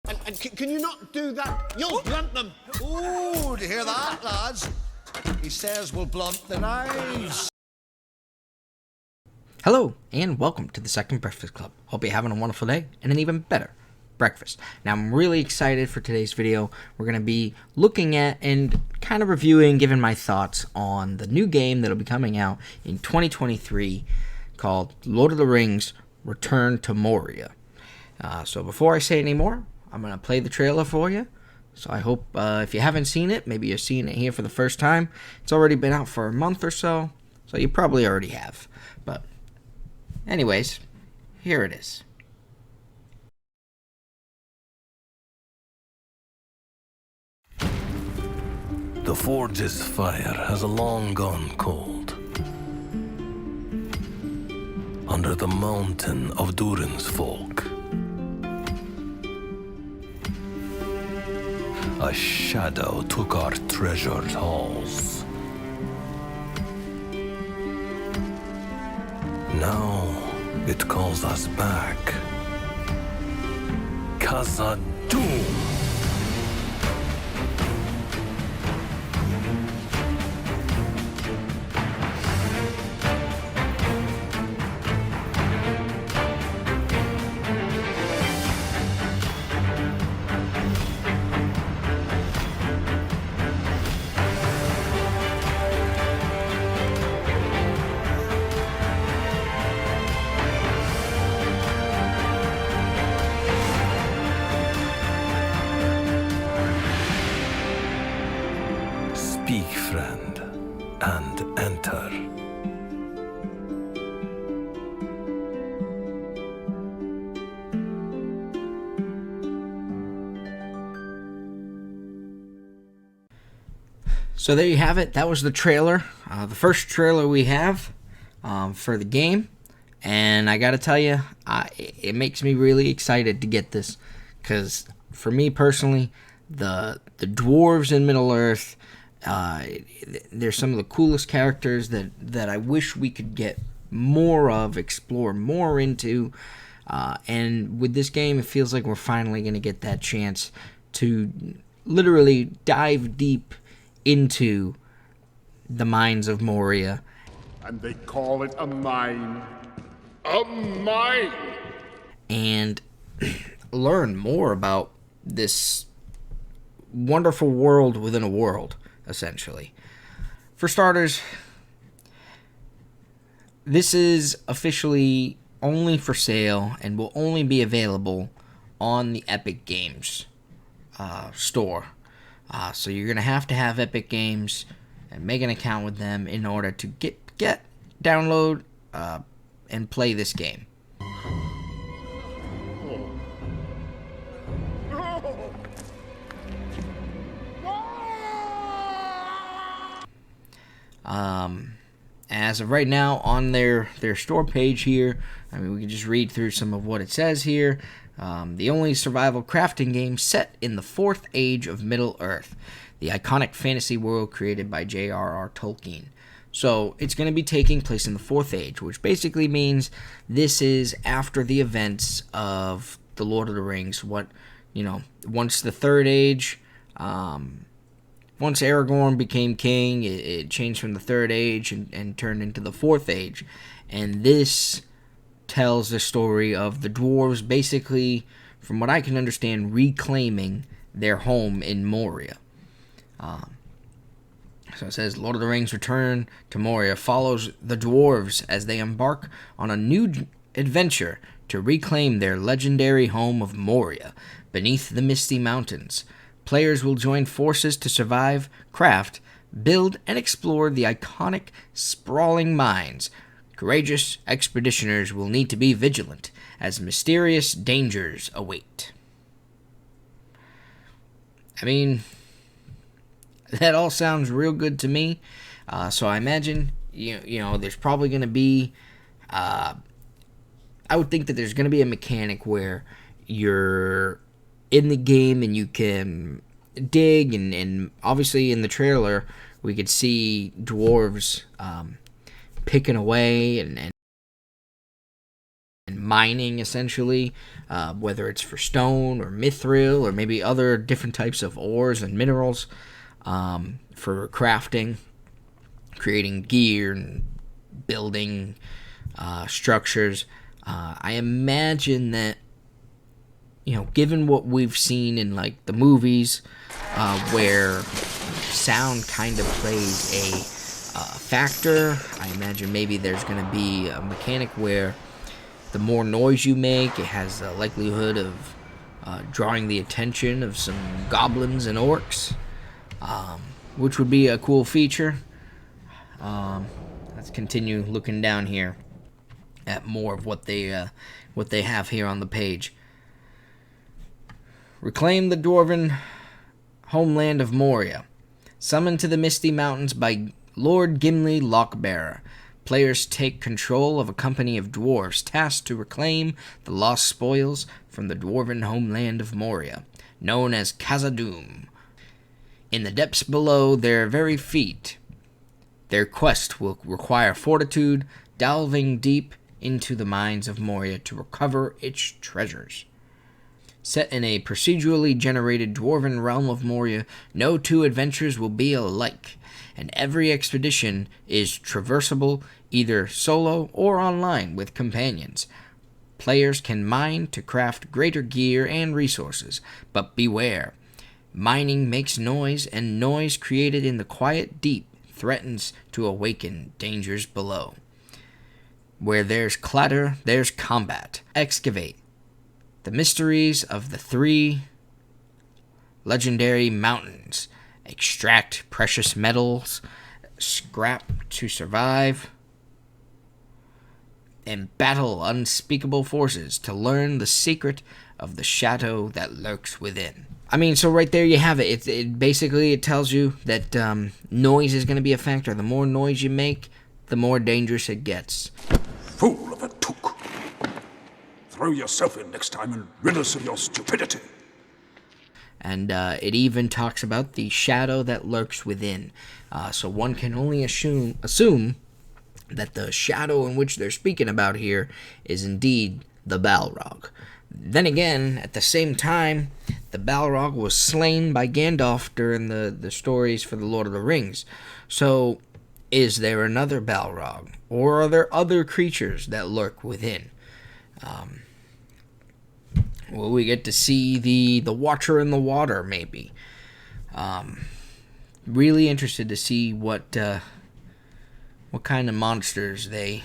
And can you not do that? You'll blunt them. Ooh, do you hear that, lads? He says we'll blunt the knives. Hello, and welcome to the Second Breakfast Club. Hope you're having a wonderful day and an even better breakfast. Now, I'm really excited for today's video. We're going to be looking at and kind of reviewing, giving my thoughts on the new game that'll be coming out in 2023 called Lord of the Rings Return to Moria. So before I say any more, I'm going to play the trailer for you. So I hope if you haven't seen it, maybe you're seeing it here for the first time. It's already been out for a month or so you probably already have. But anyways, here it is. The Forge's fire has long gone cold. Under the mountain of Durin's folk, a shadow took our treasured halls. Now it calls us back. Khazad-dûm! Speak, friend, and enter. So there you have it. That was the trailer. The first trailer we have for the game. And I gotta tell you, it makes me really excited to get this. Because for me personally, the dwarves in Middle-earth, they're some of the coolest characters that I wish we could get more of, explore more into. And with this game, it feels like we're finally going to get that chance to literally dive deep into the mines of Moria. And they call it a mine. A mine! And learn more about this wonderful world within a world, essentially. For starters, this is officially only for sale and will only be available on the Epic Games store. So you're going to have Epic Games and make an account with them in order to get download, and play this game. As of right now, on their store page here, I mean, we can just read through some of what it says here. The only survival crafting game set in the 4th age of Middle-earth, the iconic fantasy world created by J.R.R. Tolkien. So it's going to be taking place in the 4th age, which basically means this is after the events of the Lord of the Rings. Once the 3rd age, once Aragorn became king, it changed from the 3rd age and turned into the 4th age. And this tells the story of the dwarves basically, from what I can understand, reclaiming their home in Moria. So it says, Lord of the Rings Return to Moria follows the dwarves as they embark on a new adventure to reclaim their legendary home of Moria beneath the Misty Mountains. Players will join forces to survive, craft, build, and explore the iconic, sprawling mines. Courageous expeditioners will need to be vigilant as mysterious dangers await. I mean, that all sounds real good to me. So I imagine, there's probably going to be, I would think that there's going to be a mechanic where you're in the game and you can dig, and obviously in the trailer we could see dwarves picking away and mining, essentially, whether it's for stone or mithril or maybe other different types of ores and minerals, for crafting, creating gear and building structures. I imagine that, given what we've seen in like the movies, where sound kind of plays a factor, I imagine maybe there's going to be a mechanic where the more noise you make, it has the likelihood of drawing the attention of some goblins and orcs, which would be a cool feature. Let's continue looking down here at more of what they have here on the page. Reclaim the dwarven homeland of Moria. Summoned to the Misty Mountains by Lord Gimli Lockbearer, players take control of a company of dwarves tasked to reclaim the lost spoils from the dwarven homeland of Moria, known as Khazad-dûm. In the depths below their very feet, their quest will require fortitude, delving deep into the mines of Moria to recover its treasures. Set in a procedurally generated dwarven realm of Moria, no two adventures will be alike, and every expedition is traversable either solo or online with companions. Players can mine to craft greater gear and resources, but beware. Mining makes noise, and noise created in the quiet deep threatens to awaken dangers below. Where there's clatter, there's combat. Excavate. The mysteries of the 3 legendary mountains. Extract precious metals, scrap to survive, and battle unspeakable forces to learn the secret of the shadow that lurks within. I mean, so right there you have it. It basically tells you that noise is going to be a factor. The more noise you make, the more dangerous it gets. Fool of a took. Throw yourself in next time and rid us of your stupidity. And it even talks about the shadow that lurks within. So one can only assume that the shadow in which they're speaking about here is indeed the Balrog. Then again, at the same time, the Balrog was slain by Gandalf during the stories for the Lord of the Rings. So, is there another Balrog? Or are there other creatures that lurk within? Will we get to see the Watcher in the Water, maybe? Really interested to see what kind of monsters they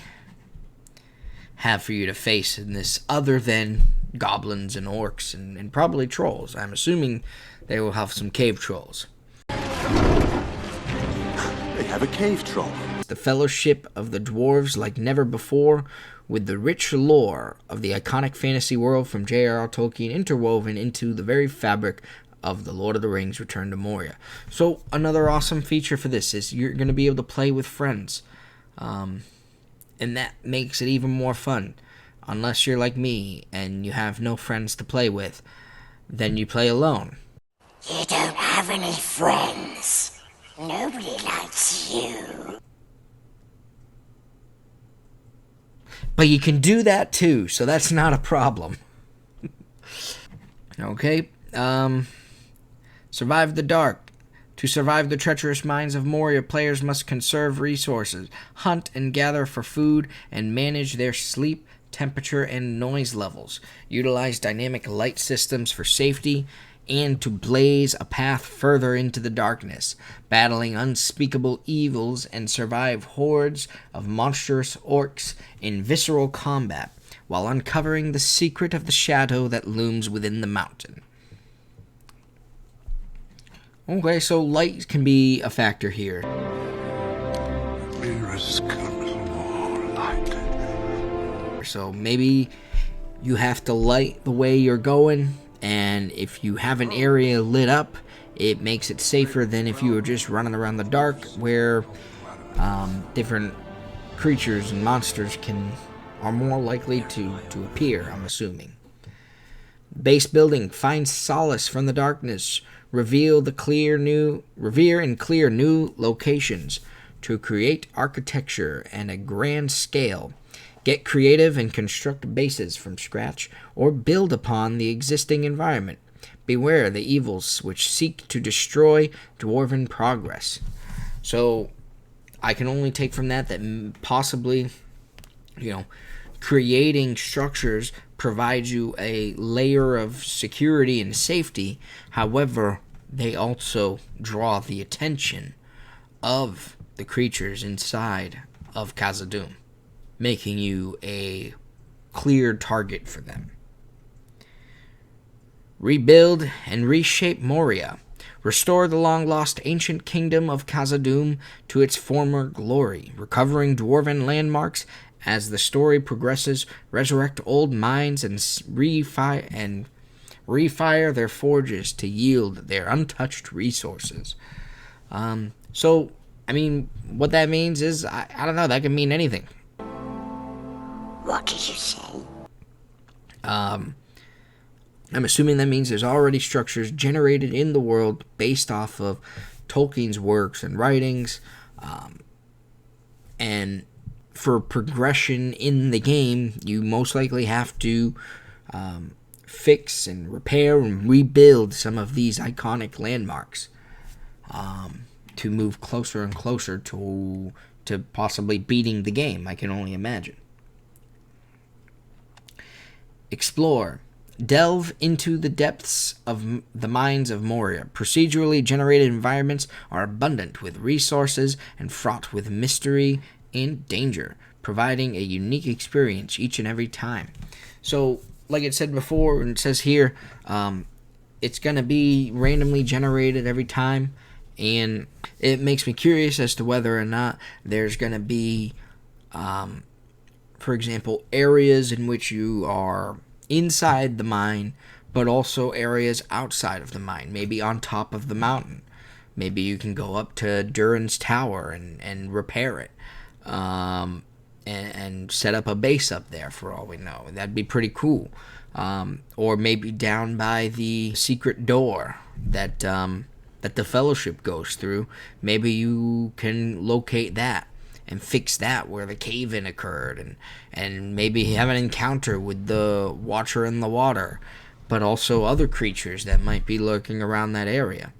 have for you to face in this, other than goblins and orcs and probably trolls. I'm assuming they will have some cave trolls. They have a cave troll. The Fellowship of the Dwarves like never before, with the rich lore of the iconic fantasy world from J.R.R. Tolkien interwoven into the very fabric of the Lord of the Rings Return to Moria. So another awesome feature for this is you're going to be able to play with friends. And that makes it even more fun. Unless you're like me and you have no friends to play with, then you play alone. You don't have any friends. Nobody likes you. But you can do that too, so that's not a problem. Okay. Survive the dark. To survive the treacherous mines of Moria, players must conserve resources, hunt and gather for food, and manage their sleep, temperature, and noise levels. Utilize dynamic light systems for safety, and to blaze a path further into the darkness, battling unspeakable evils and survive hordes of monstrous orcs in visceral combat, while uncovering the secret of the shadow that looms within the mountain. Okay, so light can be a factor here. Mirrors come more light. So maybe you have to light the way you're going, and if you have an area lit up, it makes it safer than if you were just running around the dark, where different creatures and monsters are more likely to appear, I'm assuming. Base building, find solace from the darkness. Revere and clear new locations to create architecture and a grand scale. Get creative and construct bases from scratch or build upon the existing environment. Beware the evils which seek to destroy dwarven progress. So I can only take from that possibly, creating structures provides you a layer of security and safety. However, they also draw the attention of the creatures inside of Khazad-dûm, making you a clear target for them. Rebuild and reshape Moria. Restore the long-lost ancient kingdom of Khazad-dûm to its former glory, recovering dwarven landmarks as the story progresses. Resurrect old mines and refire their forges to yield their untouched resources. So, what that means is, I don't know, that can mean anything. What did you say? I'm assuming that means there's already structures generated in the world based off of Tolkien's works and writings, and for progression in the game, you most likely have to fix and repair and rebuild some of these iconic landmarks to move closer and closer to possibly beating the game, I can only imagine. Explore. Delve into the depths of the mines of Moria. Procedurally generated environments are abundant with resources and fraught with mystery and danger, providing a unique experience each and every time. So, like it said before, and it says here, it's going to be randomly generated every time, and it makes me curious as to whether or not there's going to be, for example, areas in which you are inside the mine, but also areas outside of the mine, maybe on top of the mountain. Maybe you can go up to Durin's Tower and repair it, and set up a base up there for all we know. That'd be pretty cool. Or maybe down by the secret door that the Fellowship goes through. Maybe you can locate that and fix that where the cave-in occurred, and maybe have an encounter with the Watcher in the Water, but also other creatures that might be lurking around that area.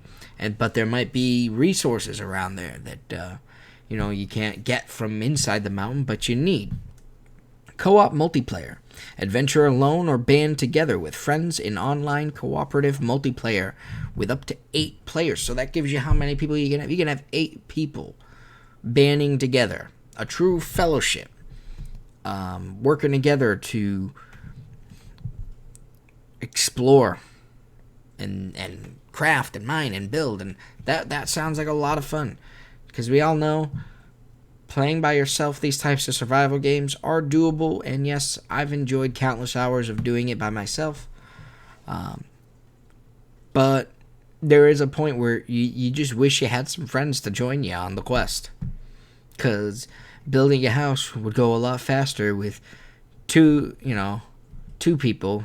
But there might be resources around there that you can't get from inside the mountain, but you need. Co-op multiplayer. Adventure alone or band together with friends in online cooperative multiplayer with up to 8 players. So that gives you how many people you can have. You can have 8 people banding together. A true fellowship. Working together to explore and craft and mine and build. And that sounds like a lot of fun. Because we all know playing by yourself, these types of survival games are doable, and yes, I've enjoyed countless hours of doing it by myself. But there is a point where you just wish you had some friends to join you on the quest. Because building a house would go a lot faster with two people,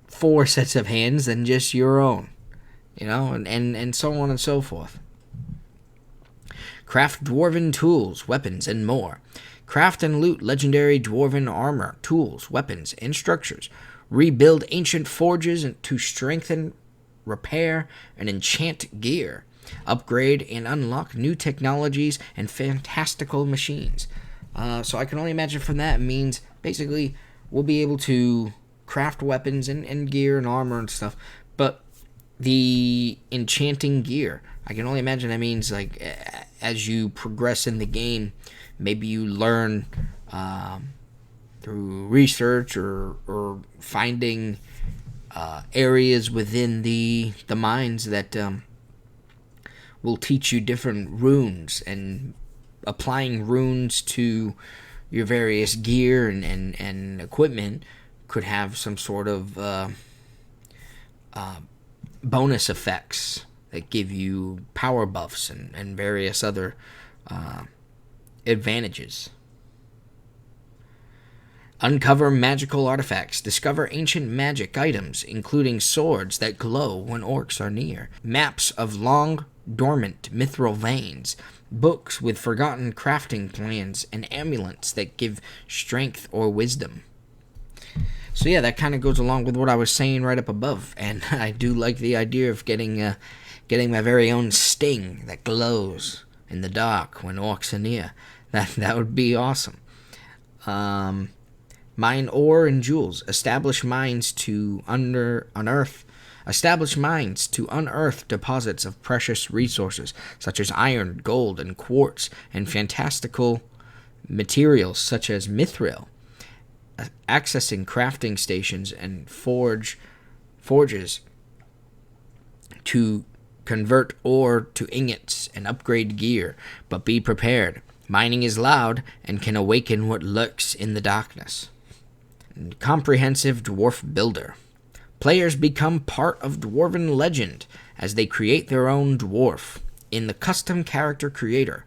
4 sets of hands than just your own. And so on and so forth. Craft dwarven tools, weapons, and more. Craft and loot legendary dwarven armor, tools, weapons, and structures. Rebuild ancient forges to strengthen, repair, and enchant gear. Upgrade and unlock new technologies and fantastical machines. So I can only imagine from that means basically we'll be able to craft weapons and gear and armor and stuff, but the enchanting gear, I can only imagine that means like as you progress in the game, maybe you learn through research or finding areas within the mines that will teach you different runes, and applying runes to your various gear and equipment could have some sort of bonus effects that give you power buffs and various other advantages. Uncover magical artifacts. Discover ancient magic items, including swords that glow when orcs are near. Maps of long, dormant mithril veins. books with forgotten crafting plans, and amulets that give strength or wisdom. So yeah, that kind of goes along with what I was saying right up above, and I do like the idea of getting my very own sting that glows in the dark when orcs are near. That would be awesome. Mine ore and jewels. Establish mines to unearth deposits of precious resources such as iron, gold, and quartz, and fantastical materials such as mithril. Accessing crafting stations and forges to convert ore to ingots and upgrade gear, but be prepared. Mining is loud and can awaken what lurks in the darkness. Comprehensive dwarf builder. Players become part of dwarven legend as they create their own dwarf. In the custom character creator,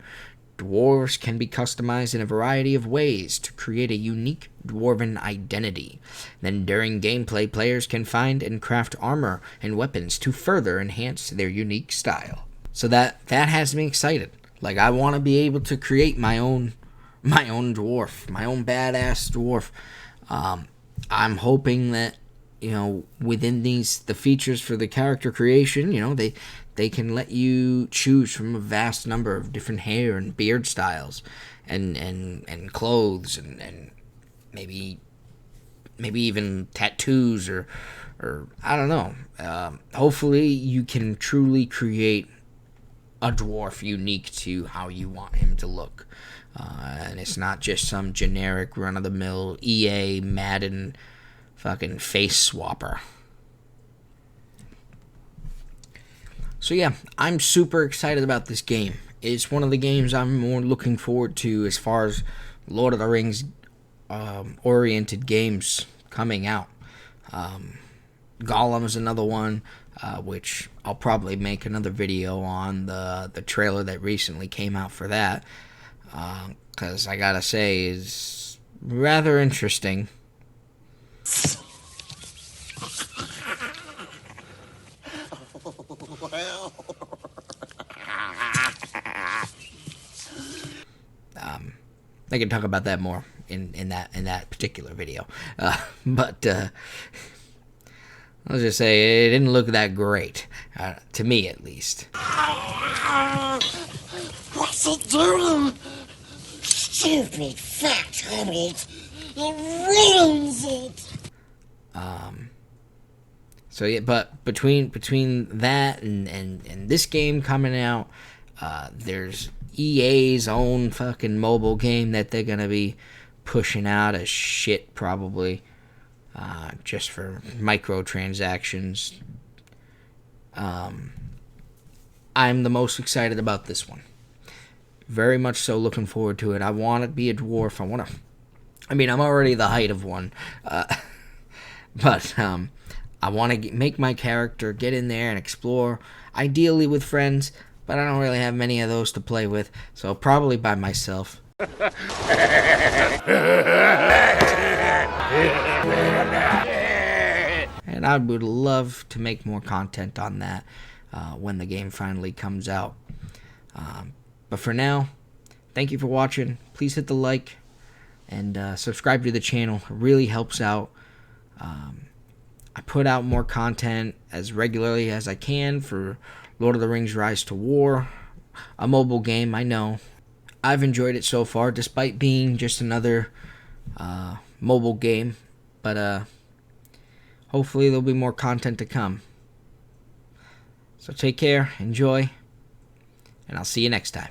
dwarves can be customized in a variety of ways to create a unique dwarven identity. Then during gameplay, players can find and craft armor and weapons to further enhance their unique style. So that has me excited. Like, I want to be able to create my own dwarf, my own badass dwarf. I'm hoping that, within the features for the character creation, they can let you choose from a vast number of different hair and beard styles and clothes and maybe even tattoos or I don't know. Hopefully you can truly create a dwarf unique to how you want him to look. And it's not just some generic run-of-the-mill EA Madden fucking face swapper. So yeah, I'm super excited about this game. It's one of the games I'm more looking forward to as far as Lord of the Rings oriented games coming out. Gollum is another one, which I'll probably make another video on the trailer that recently came out for that. Because I gotta say, is rather interesting. I can talk about that more in that particular video. But I'll just say it didn't look that great, to me at least. What's it doing? Stupid fat hobbit. It ruins it. So yeah, but between that and this game coming out, there's EA's own fucking mobile game that they're gonna be pushing out as shit probably, just for microtransactions. I'm the most excited about this one. Very much so looking forward to it. I want to be a dwarf. I'm already the height of one, but I want to make my character, get in there and explore, ideally with friends, but I don't really have many of those to play with, so probably by myself. And I would love to make more content on that when the game finally comes out. But for now, thank you for watching. Please hit the like and subscribe to the channel. It really helps out. I put out more content as regularly as I can for Lord of the Rings Rise to War, a mobile game, I know. I've enjoyed it so far, despite being just another mobile game, but hopefully there'll be more content to come. So take care, enjoy, and I'll see you next time.